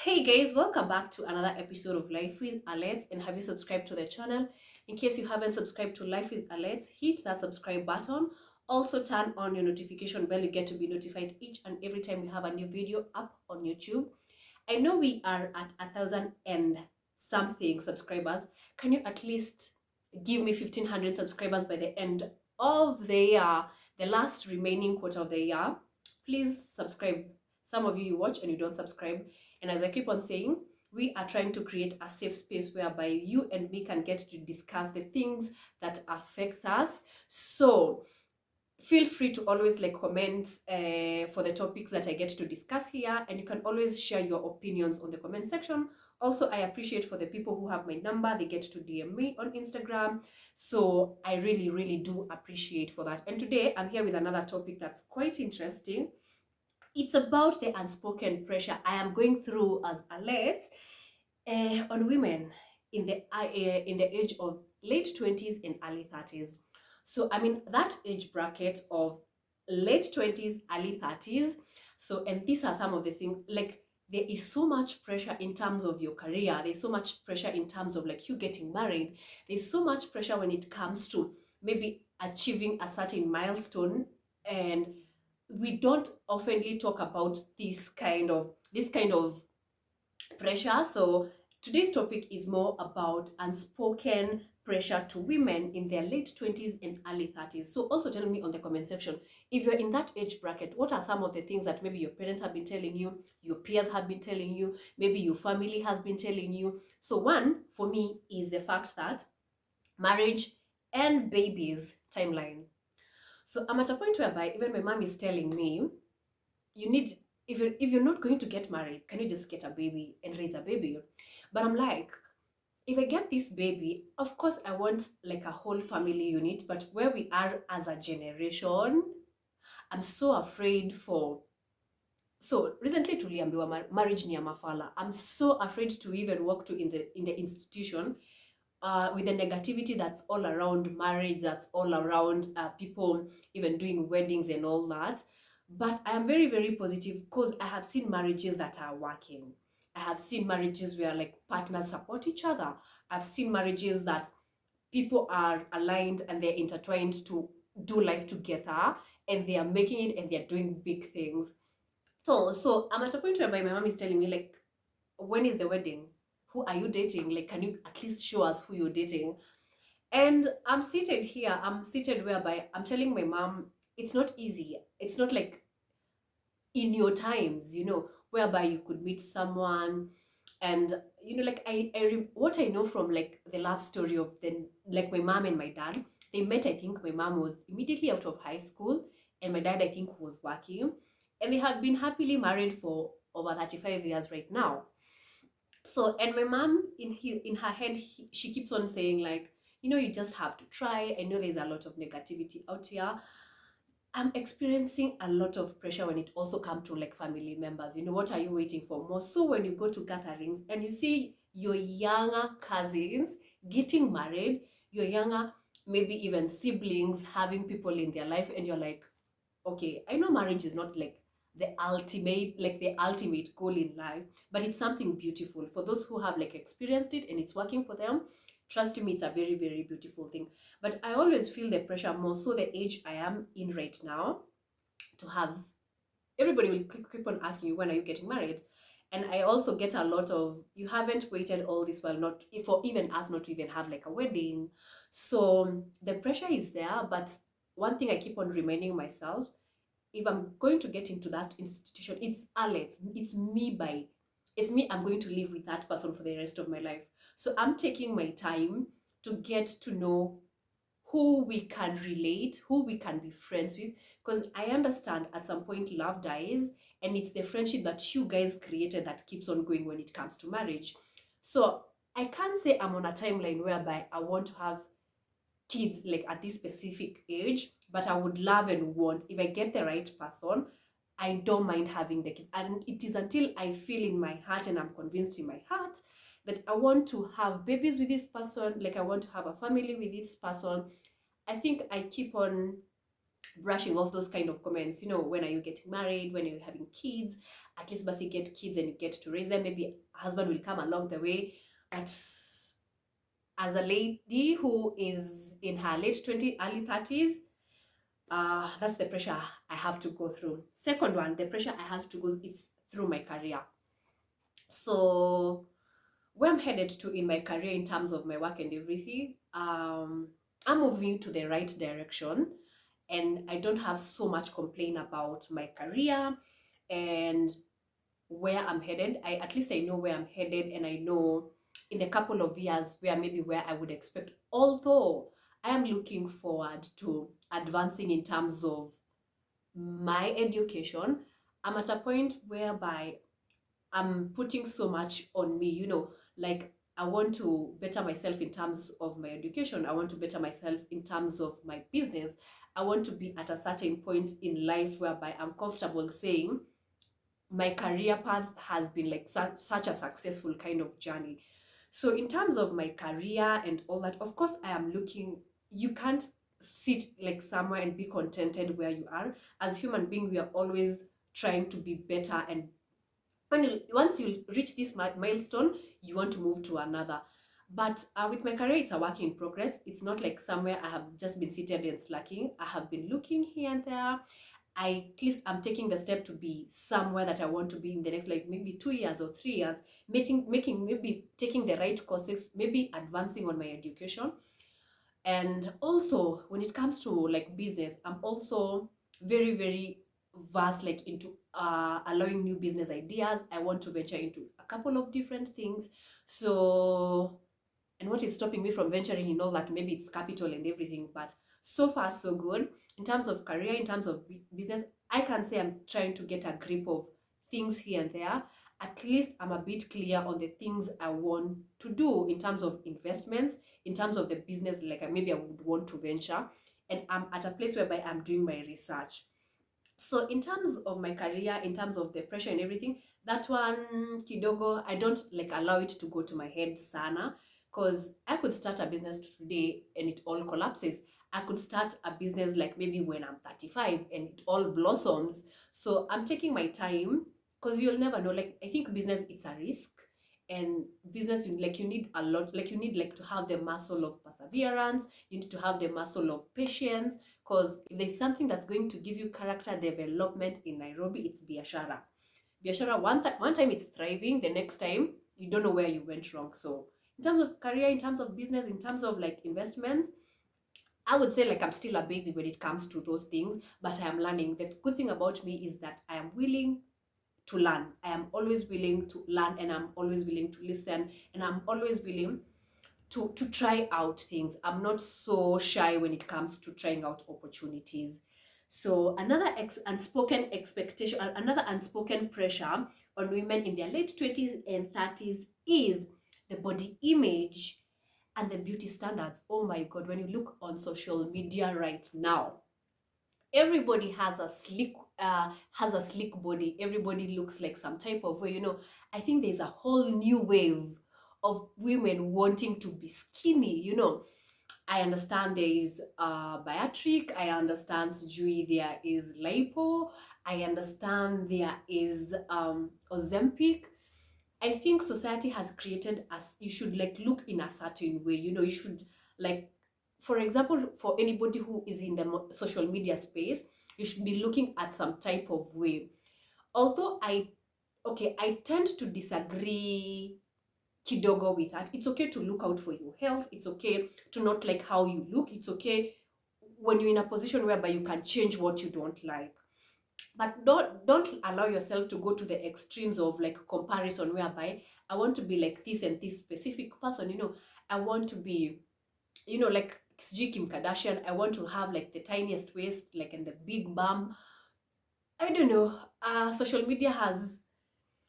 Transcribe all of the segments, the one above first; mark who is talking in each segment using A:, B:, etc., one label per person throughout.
A: Hey guys, welcome back to another episode of Life with Alex. And have you subscribed to the channel? In case you haven't subscribed to Life with Alex, hit that subscribe button. Also turn on your notification bell. You get to be notified each and every time we have a new video up on YouTube. I know we are at 1,000 and something subscribers. Can you at least give me 1,500 subscribers by the end of the year, the last remaining quarter of the year? Please subscribe. Some of you watch and you don't subscribe. And as I keep on saying, we are trying to create a safe space whereby you and me can get to discuss the things that affects us. So feel free to always comment for the topics that I get to discuss here, and you can always share your opinions on the comment section. Also, I appreciate for the people who have my number, they get to DM me on Instagram. So I really do appreciate for that. And today I'm here with another topic that's quite interesting. It's about the unspoken pressure I am going through as a on women in the age of late 20s and early 30s. So I'm in that age bracket of late 20s, early 30s. So, and these are some of the things, like there is so much pressure in terms of your career. There's so much pressure in terms of like you getting married. There's so much pressure when it comes to maybe achieving a certain milestone, and we don't oftenly talk about this kind of pressure. So today's topic is more about unspoken pressure to women in their late 20s and early 30s. So also tell me on the comment section, if you're in that age bracket, what are some of the things that maybe your parents have been telling you, your peers have been telling you, maybe your family has been telling you. So one for me is the fact that marriage and babies timeline. So I'm at a point whereby even my mom is telling me, you need, if you're not going to get married, can you just get a baby and raise a baby? But I'm like, if I get this baby, of course I want like a whole family unit, but where we are as a generation, I'm so afraid for. So recently tuliambiwa marriage ni ya mafala. I'm so afraid to even walk to in the institution with the negativity that's all around marriage, that's all around people even doing weddings and all that. But I am very positive because I have seen marriages that are working. I have seen marriages where like partners support each other. I've seen marriages that people are aligned and they're intertwined to do life together, and they are making it and they're doing big things. So I'm at a point where my mom is telling me like, when is the wedding? Who are you dating? Like, can you at least show us who you're dating? And I'm seated whereby I'm telling my mom, it's not easy. It's not like in your times, whereby you could meet someone and, like what I know from like the love story of then like my mom and my dad, they met, I think my mom was immediately out of high school and my dad, I think, was working, and they have been happily married for over 35 years right now. So, and my mom in her head, she keeps on saying like, you just have to try. I know there's a lot of negativity out here. I'm experiencing a lot of pressure when it also comes to like family members. What are you waiting for more? So when you go to gatherings and you see your younger cousins getting married, your younger, maybe even siblings having people in their life, and you're like, okay, I know marriage is not like the ultimate goal in life, but it's something beautiful for those who have like experienced it and it's working for them. Trust me, it's a very beautiful thing. But I always feel the pressure more so the age I am in right now, to have everybody will keep on asking you, when are you getting married? And I also get a lot of, you haven't waited all this while, not for even us not to even have like a wedding. So the pressure is there, but one thing I keep on reminding myself, if I'm going to get into that institution, it's Alex, it's me, I'm going to live with that person for the rest of my life. So I'm taking my time to get to know who we can relate, who we can be friends with, because I understand at some point love dies, and it's the friendship that you guys created that keeps on going when it comes to marriage. So I can't say I'm on a timeline whereby I want to have kids like at this specific age, but I would love and want, if I get the right person, I don't mind having the kid. And it is until I feel in my heart and I'm convinced in my heart that I want to have babies with this person, like I want to have a family with this person. I think I keep on brushing off those kind of comments. When are you getting married? When are you having kids? At least basi get kids and you get to raise them. Maybe a husband will come along the way. But as a lady who is in her late 20s, early 30s, that's the pressure I have to go through. Second one, the pressure I have to go is through my career. So where I'm headed to in my career in terms of my work and everything, I'm moving to the right direction, and I don't have so much complaint about my career and where I'm headed. At least I know where I'm headed, and I know in a couple of years where I would expect. Although I am looking forward to advancing in terms of my education, I'm at a point whereby I'm putting so much on me, like I want to better myself in terms of my education. I want to better myself in terms of my business. I want to be at a certain point in life whereby I'm comfortable saying my career path has been like such a successful kind of journey. So in terms of my career and all that, of course I am looking. You can't sit like somewhere and be contented where you are. As human being, we are always trying to be better, and once you reach this milestone, you want to move to another. But with my career, it's a work in progress. It's not like somewhere I have just been seated and slacking. I have been looking here and there. At least I'm taking the step to be somewhere that I want to be in the next, like maybe 2 years or 3 years, making maybe taking the right courses, maybe advancing on my education. And also when it comes to like business, I'm also very, very vast, like into allowing new business ideas. I want to venture into a couple of different things. So, and what is stopping me from venturing in all that? Maybe it's capital and everything, but so far so good. In terms of career, in terms of business, I can say I'm trying to get a grip of things here and there. At least I'm a bit clear on the things I want to do in terms of investments, in terms of the business, like maybe I would want to venture. And I'm at a place whereby I'm doing my research. So in terms of my career, in terms of the pressure and everything, that one kidogo, I don't like allow it to go to my head sana, because I could start a business today and it all collapses. I could start a business like maybe when I'm 35 and it all blossoms. So I'm taking my time, because you'll never know. Like I think business, it's a risk. And business, you need a lot, like you need like to have the muscle of perseverance, you need to have the muscle of patience, because if there's something that's going to give you character development in Nairobi, it's biashara. Biashara, one time it's thriving, the next time you don't know where you went wrong. So in terms of career, in terms of business, in terms of like investments, I would say like I'm still a baby when it comes to those things, but I am learning. The good thing about me is that I am willing to learn. I am always willing to learn, and I'm always willing to listen, and I'm always willing to try out things. I'm not so shy when it comes to trying out opportunities. So another unspoken expectation, another unspoken pressure on women in their late 20s and 30s is the body image and the beauty standards. Oh my God, when you look on social media right now, everybody has a slick body. Everybody looks like some type of way. I think there's a whole new wave of women wanting to be skinny. I understand there is bariatric. I understand sijui there is lipo. I understand there is Ozempic. I think society has created as you should like look in a certain way. You should like, for example, for anybody who is in the social media space, you should be looking at some type of way. Although I tend to disagree kidogo with that. It's okay to look out for your health. It's okay to not like how you look. It's okay when you're in a position whereby you can change what you don't like. But don't allow yourself to go to the extremes of like comparison whereby I want to be like this and this specific person. I want to be, like Kim Kardashian. I want to have like the tiniest waist, like and the big bum. I don't know. Social media has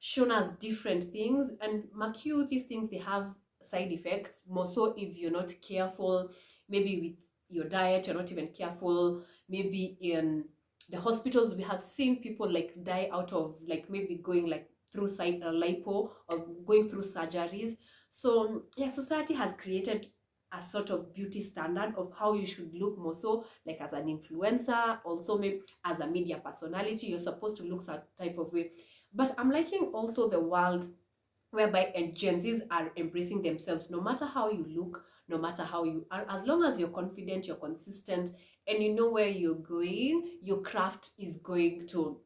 A: shown us different things, and mark you, these things, they have side effects, more so if you're not careful. Maybe with your diet, you're not even careful. Maybe in the hospitals, we have seen people like die out of like maybe going like through lipo or going through surgeries. So yeah, society has created a sort of beauty standard of how you should look, more so like as an influencer, also maybe as a media personality, you're supposed to look that type of way. But I'm liking also the world whereby Gen Zs are embracing themselves, no matter how you look, no matter how you are, as long as you're confident, you're consistent, and you know where you're going, your craft is going to,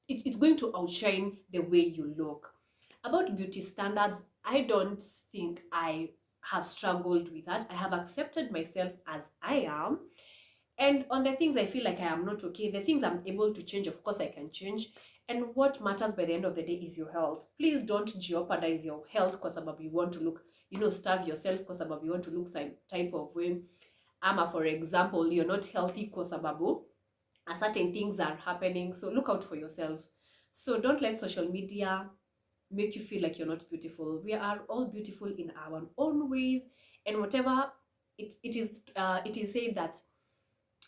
A: it's going to outshine the way you look. About beauty standards, I don't think I have struggled with that. I have accepted myself as I am. And on the things I feel like I am not okay, the things I'm able to change, of course I can change. And what matters by the end of the day is your health. Please don't jeopardize your health because you want to look, starve yourself because you want to look some type of way. Ama, for example, you're not healthy because certain things are happening. So look out for yourself. So don't let social media make you feel like you're not beautiful. We are all beautiful in our own ways, and whatever it is said that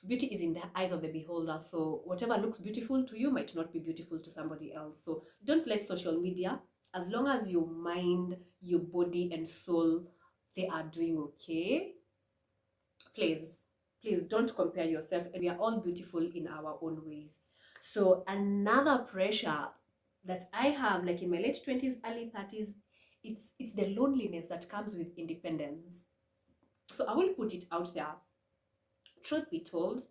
A: beauty is in the eyes of the beholder. So whatever looks beautiful to you might not be beautiful to somebody else. So don't let social media, as long as your mind, your body, and soul, they are doing okay, please, please don't compare yourself. And we are all beautiful in our own ways. So another pressure that I have, like in my late 20s, early 30s, it's the loneliness that comes with independence. So I will put it out there. Truth be told,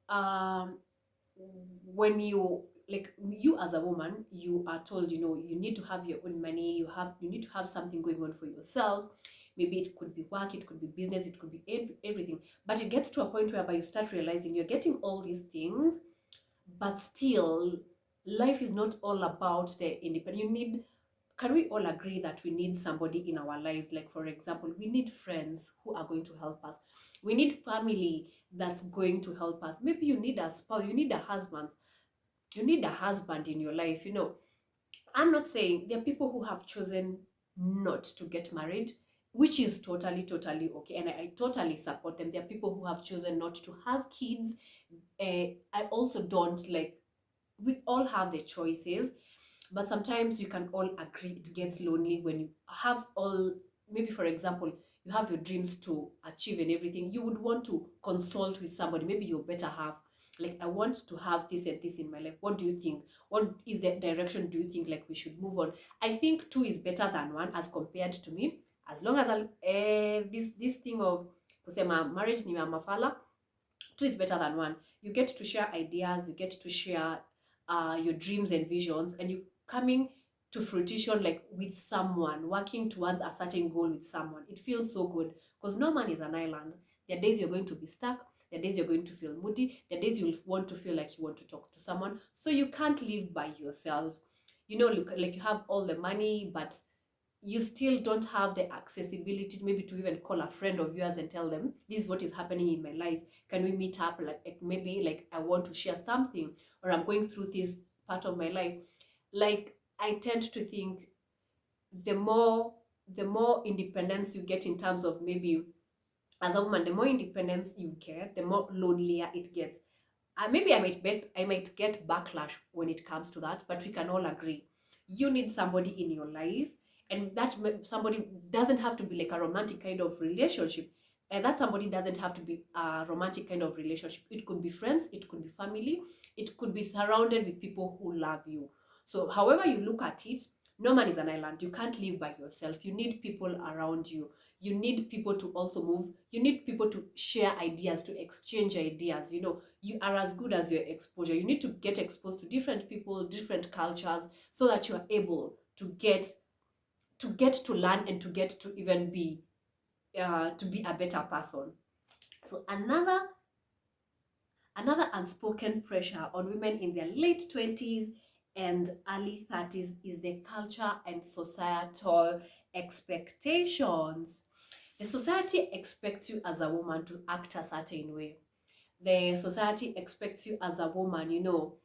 A: um, when you as a woman, you are told, you need to have your own money, you need to have something going on for yourself. Maybe it could be work, it could be business, it could be everything. But it gets to a point whereby you start realizing you're getting all these things, but still life is not all about the independent. Can we all agree that we need somebody in our lives? Like, for example, we need friends who are going to help us. We need family that's going to help us. Maybe you need a spouse, you need a husband. You need a husband in your life. I'm not saying there are people who have chosen not to get married, which is totally, totally okay. And I totally support them. There are people who have chosen not to have kids. I also don't like, we all have the choices, but sometimes you can all agree it gets lonely when you have all, maybe for example, you have your dreams to achieve and everything. You would want to consult with somebody, maybe your better half. Like, I want to have this and this in my life. What do you think? What is the direction do you think like we should move on? I think two is better than one as compared to me. As long as this thing of kusema marriage ni ya mafala, two is better than one. You get to share ideas, you get to share your dreams and visions, and you coming to fruition like with someone, working towards a certain goal with someone. It feels so good because no man is an island. There are days you're going to be stuck. There are days you're going to feel moody. There are days you'll want to feel like you want to talk to someone. So you can't live by yourself. Look, like you have all the money, but you still don't have the accessibility maybe to even call a friend of yours and tell them this is what is happening in my life. Can we meet up? Like maybe like I want to share something, or I'm going through this part of my life. Like, I tend to think the more independence you get in terms of, maybe as a woman, the more independence you get, the more lonelier it gets. Maybe I might get backlash when it comes to that, but we can all agree you need somebody in your life, and that somebody doesn't have to be like a romantic kind of relationship. And that somebody doesn't have to be a romantic kind of relationship. It could be friends, it could be family, it could be surrounded with people who love you. So, however you look at it, no man is an island. You can't live by yourself. You need people around you. You need people to also move. You need people to share ideas, to exchange ideas. You are as good as your exposure. You need to get exposed to different people, different cultures, so that you are able to get to learn and to get to even be to be a better person. So another unspoken pressure on women in their late 20s and early 30s is the culture and societal expectations. The society expects you as a woman to act a certain way. The society expects you as a woman, you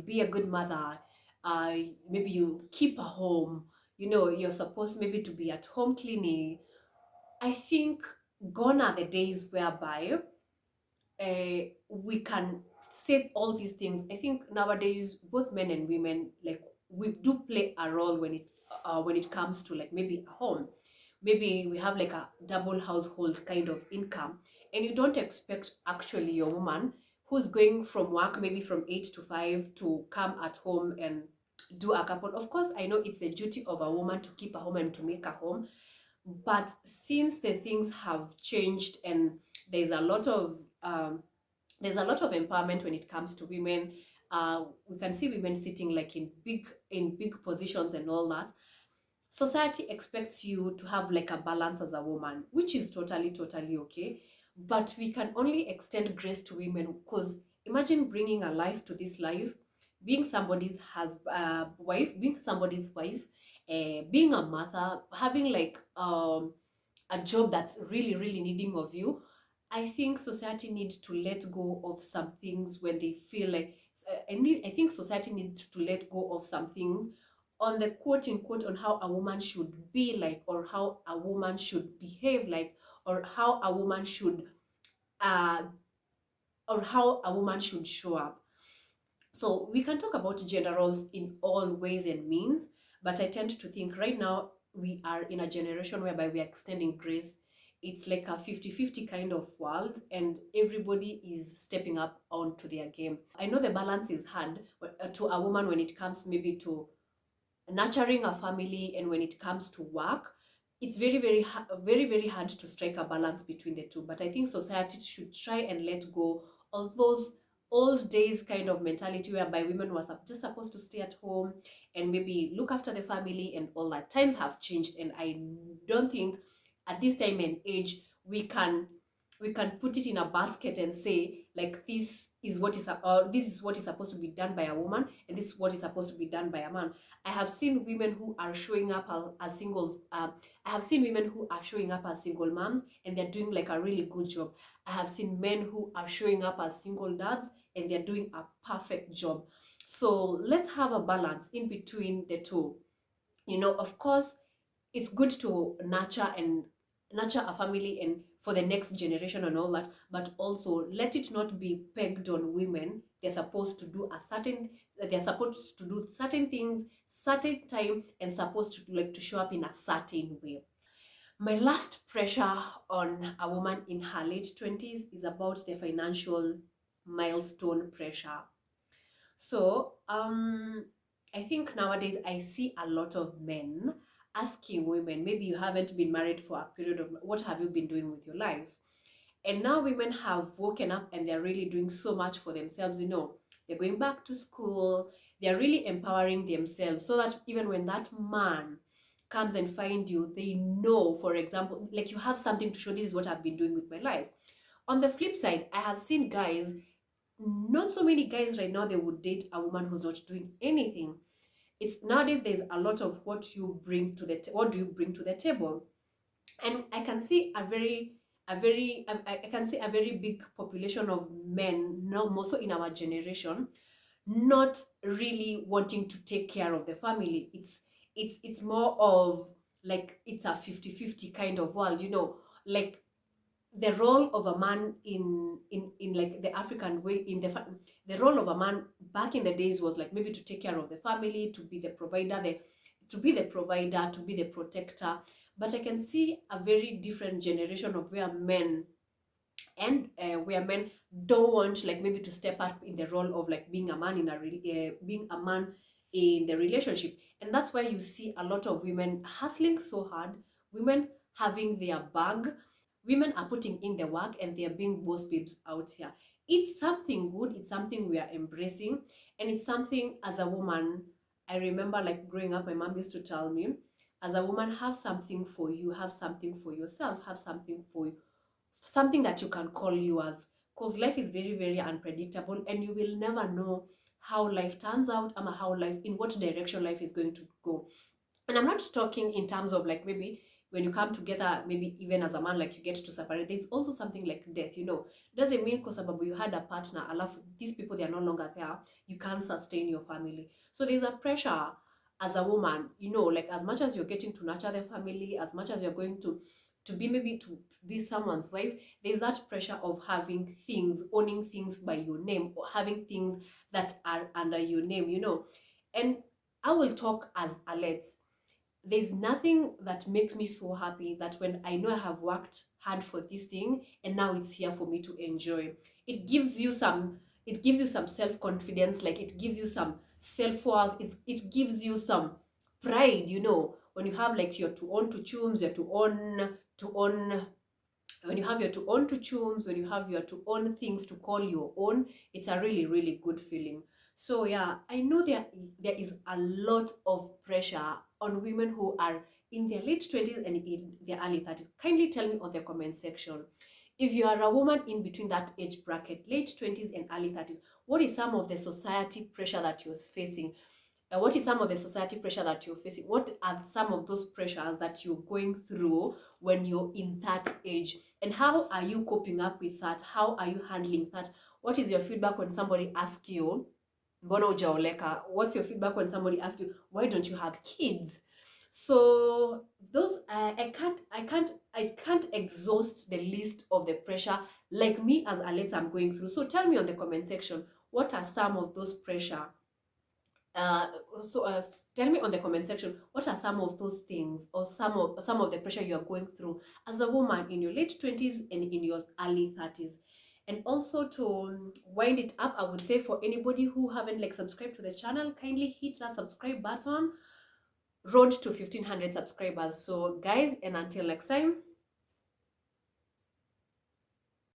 A: be a good mother, uh, maybe you keep a home, you're supposed maybe to be at home cleaning. I think gone are the days whereby we can say all these things. I think nowadays both men and women, like, we do play a role when it comes to like maybe a home. maybe we have like a double household kind of income, and you don't expect actually your woman who's going from work maybe from 8 to 5 to come at home and do a couple. Of course, I know it's the duty of a woman to keep a home and to make a home, but since the things have changed and there's a lot of there's a lot of empowerment when it comes to women. We can see women sitting like in big positions and all that. Society expects you to have like a balance as a woman, which is totally okay. But we can only extend grace to women, because imagine bringing a life to this life, being somebody's wife, being somebody's wife, being a mother, having like a job that's really needing of you. I think society needs to let go of some things when they feel like I think society needs to let go of some things on the quote unquote on how a woman should be like, or how a woman should behave like, or how a woman should uh show up. So we can talk about gender roles in all ways and means, but I tend to think right now we are in a generation whereby we are extending grace. It's like a 50-50 kind of world, and everybody is stepping up onto their game. I know the balance is hard to a woman when it comes maybe to nurturing a family, and when it comes to work, it's very hard to strike a balance between the two. But I think society should try and let go of those old days kind of mentality whereby women were just supposed to stay at home and maybe look after the family and all that. Times have changed, and I don't think at this time and age we can put it in a basket and say like this is what is supposed to be done by a woman, and this is what is supposed to be done by a man. I have seen women who are showing up as singles. I have seen women who are showing up as single moms, and they're doing like a really good job. I have seen men who are showing up as single dads, and they're doing a perfect job. So let's have a balance in between the two. Of course, it's good to nurture a family and for the next generation and all that, but also let it not be pegged on women. They're supposed to do certain things, certain time, and supposed to like to show up in a certain way. My last pressure on a woman in her late 20s is about the financial milestone pressure. So, I think nowadays I see a lot of men asking women, maybe you haven't been married for a period of, what have you been doing with your life? And now women have woken up and they're really doing so much for themselves. They're going back to school, they're really empowering themselves so that even when that man comes and find you, they know, for example, like you have something to show, this is what I've been doing with my life. On the flip side, I have seen guys, not so many guys right now, they would date a woman who's not doing anything. It's nowadays there's a lot of what do you bring to the table. And I can see I can see a very big population of men now, more so in our generation, not really wanting to take care of the family. It's more of like it's a 50-50 kind of world, like the role of a man in like the African way, the role of a man back in the days was like maybe to take care of the family, to be the provider, to be the protector. But I can see a very different generation of where men don't want like maybe to step up in the role of like being a man being a man in the relationship. And that's why you see a lot of women hustling so hard, women having their bag, women are putting in the work, and they are being boss babes out here. It's something good, it's something we are embracing, and it's something as a woman. I remember like growing up, my mom used to tell me, as a woman, have something for you, have something for yourself, have something for you, something that you can call yours, because life is very unpredictable, and you will never know how life turns out, or in what direction life is going to go. And I'm not talking in terms of like maybe when you come together, maybe even as a man, like you get to separate. There's also something like death. Doesn't mean because you had a partner, I love these people, they are no longer there, you can't sustain your family. So there's a pressure as a woman, like as much as you're getting to nurture the family, as much as you're going to be maybe to be someone's wife, there's that pressure of having things, owning things by your name, or having things that are under your name. And I will talk as Alex. there's nothing that makes me so happy that when I know I have worked hard for this thing and now it's here for me to enjoy. It gives you some, it gives you some self-confidence, like it gives you some self-worth, it gives you some pride, you know, when you have like your to own to choose, your to own when you have your to own to choose, when you have your to own things to call your own, it's a really, really good feeling. So yeah, I know there is a lot of pressure on women who are in their late 20s and in their early 30s. Kindly tell me on the comment section. If you are a woman in between that age bracket, late 20s and early 30s, what is some of the society pressure that you're facing? What is some of the society pressure that you're facing? What are some of those pressures that you're going through when you're in that age? And how are you coping up with that? How are you handling that? What is your feedback when somebody asks you, Mbona hujaoleka? What's your feedback when somebody asks you, why don't you have kids? So those I can't exhaust the list of the pressure like me as Alex I'm going through. So tell me on the comment section, what are some of those pressure uh, so tell me on the comment section, what are some of those things or some of the pressure you are going through as a woman in your late 20s and in your early 30s. And also to wind it up, I would say for anybody who haven't like subscribed to the channel, kindly hit that subscribe button. Road to 1500 subscribers. So guys, and until next time.